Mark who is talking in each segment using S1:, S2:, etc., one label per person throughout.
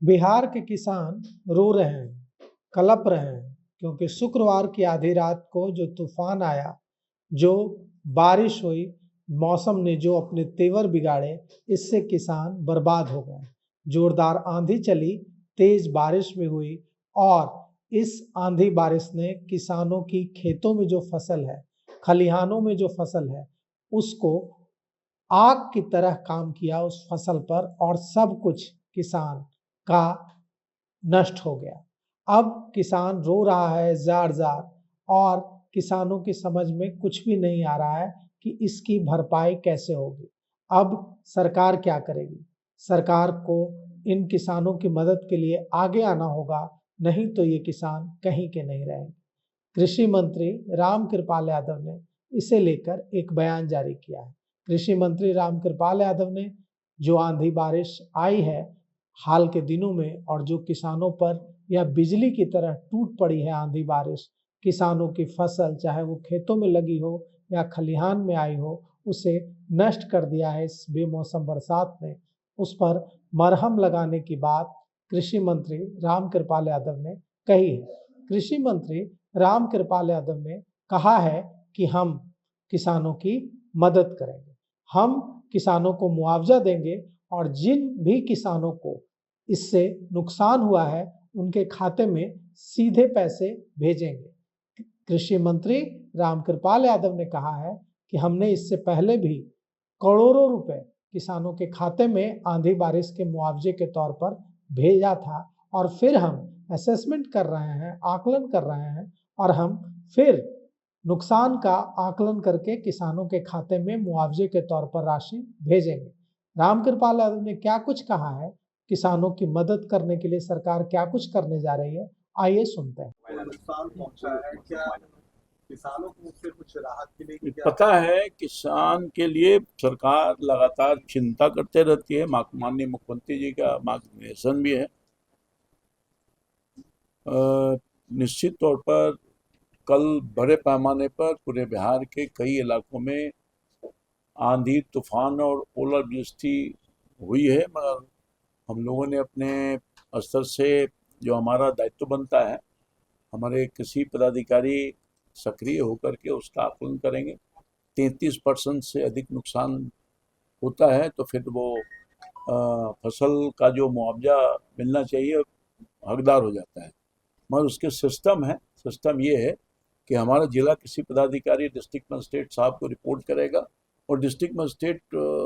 S1: बिहार के किसान रो रहे हैं, कलप रहे हैं क्योंकि शुक्रवार की आधी रात को जो तूफान आया, जो बारिश हुई, मौसम ने जो अपने तेवर बिगाड़े, इससे किसान बर्बाद हो गए। जोरदार आंधी चली, तेज बारिश भी हुई और इस आंधी बारिश ने किसानों की खेतों में जो फसल है, खलिहानों में जो फसल है, उसको आग की तरह काम किया उस फसल पर और सब कुछ किसान का नष्ट हो गया। अब किसान रो रहा है जार-जार और किसानों की समझ में कुछ भी नहीं आ रहा है कि इसकी भरपाई कैसे होगी। अब सरकार क्या करेगी? सरकार को इन किसानों की मदद के लिए आगे आना होगा, नहीं तो ये किसान कहीं के नहीं रहेंगे। कृषि मंत्री रामकृपाल यादव ने इसे लेकर एक बयान जारी किया है। कृषि मंत्री रामकृपाल यादव ने जो आंधी बारिश आई है हाल के दिनों में और जो किसानों पर यह बिजली की तरह टूट पड़ी है आंधी बारिश, किसानों की फसल चाहे वो खेतों में लगी हो या खलिहान में आई हो, उसे नष्ट कर दिया है इस बेमौसम बरसात ने। उस पर मरहम लगाने की बात कृषि मंत्री रामकृपाल यादव ने कही है। कृषि मंत्री रामकृपाल यादव ने कहा है कि हम किसानों की मदद करेंगे, हम किसानों को मुआवजा देंगे और जिन भी किसानों को इससे नुकसान हुआ है उनके खाते में सीधे पैसे भेजेंगे। कृषि मंत्री रामकृपाल यादव ने कहा है कि हमने इससे पहले भी करोड़ों रुपए किसानों के खाते में आंधी बारिश के मुआवजे के तौर पर भेजा था और फिर हम असेसमेंट कर रहे हैं, आकलन कर रहे हैं और हम फिर नुकसान का आकलन करके किसानों के खाते में मुआवजे के तौर पर राशि भेजेंगे। रामकृपाल यादव ने क्या कुछ कहा है, किसानों की मदद करने के लिए सरकार क्या कुछ करने जा रही है, आइए सुनते हैं।
S2: नुकसान पहुंचा है क्या किसानों को उससे कुछ राहत मिलेगी?
S3: पता है किसान के लिए सरकार लगातार चिंता करते रहती है। माननीय मुख्यमंत्री जी का मार्गदर्शन भी है। निश्चित तौर पर कल बड़े पैमाने पर पूरे बिहार के कई इलाकों में आंधी तूफान और ओलावृष्टि हुई है, मगर हम लोगों ने अपने स्तर से जो हमारा दायित्व बनता है, हमारे कृषि पदाधिकारी सक्रिय होकर के उसका आकलन करेंगे। 33% से अधिक नुकसान होता है तो फिर वो फसल का जो मुआवजा मिलना चाहिए हकदार हो जाता है। मगर उसके सिस्टम ये है कि हमारा जिला कृषि पदाधिकारी डिस्ट्रिक्ट मजिस्ट्रेट साहब को रिपोर्ट करेगा और डिस्ट्रिक्ट मजिस्ट्रेट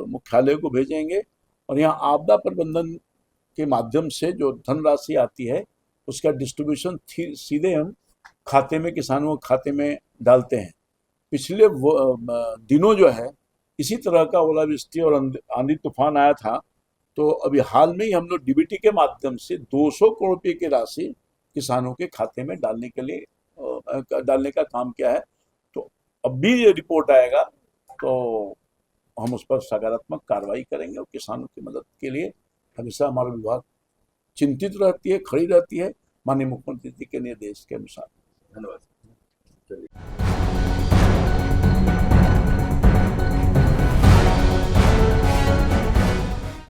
S3: मुख्यालय को भेजेंगे और यहाँ आपदा प्रबंधन के माध्यम से जो धनराशि आती है उसका डिस्ट्रीब्यूशन सीधे हम खाते में, किसानों के खाते में डालते हैं। पिछले दिनों जो है इसी तरह का ओलावृष्टि और आंधी तूफान आया था, तो अभी हाल में ही हम लोग डीबीटी के माध्यम से 200 करोड़ रुपये की राशि किसानों के खाते में डालने का काम किया है। तो अब भी ये रिपोर्ट आएगा तो हम उस पर सकारात्मक कार्रवाई करेंगे और किसानों की मदद के लिए हमेशा हमारा विभाग चिंतित रहती है, खड़ी रहती है, माननीय मुख्यमंत्री जी के निर्देश के अनुसार।
S2: धन्यवाद।